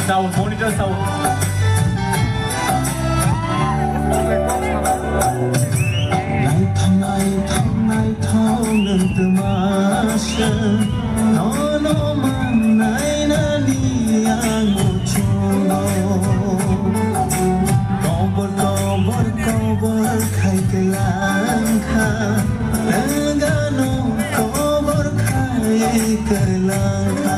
sound, monitor sound. Lại thăm ai thao nâng từ má sơn nó mang nai na ni ang một chung Cover khai cái lang kha Nagano cover khai cái lang kha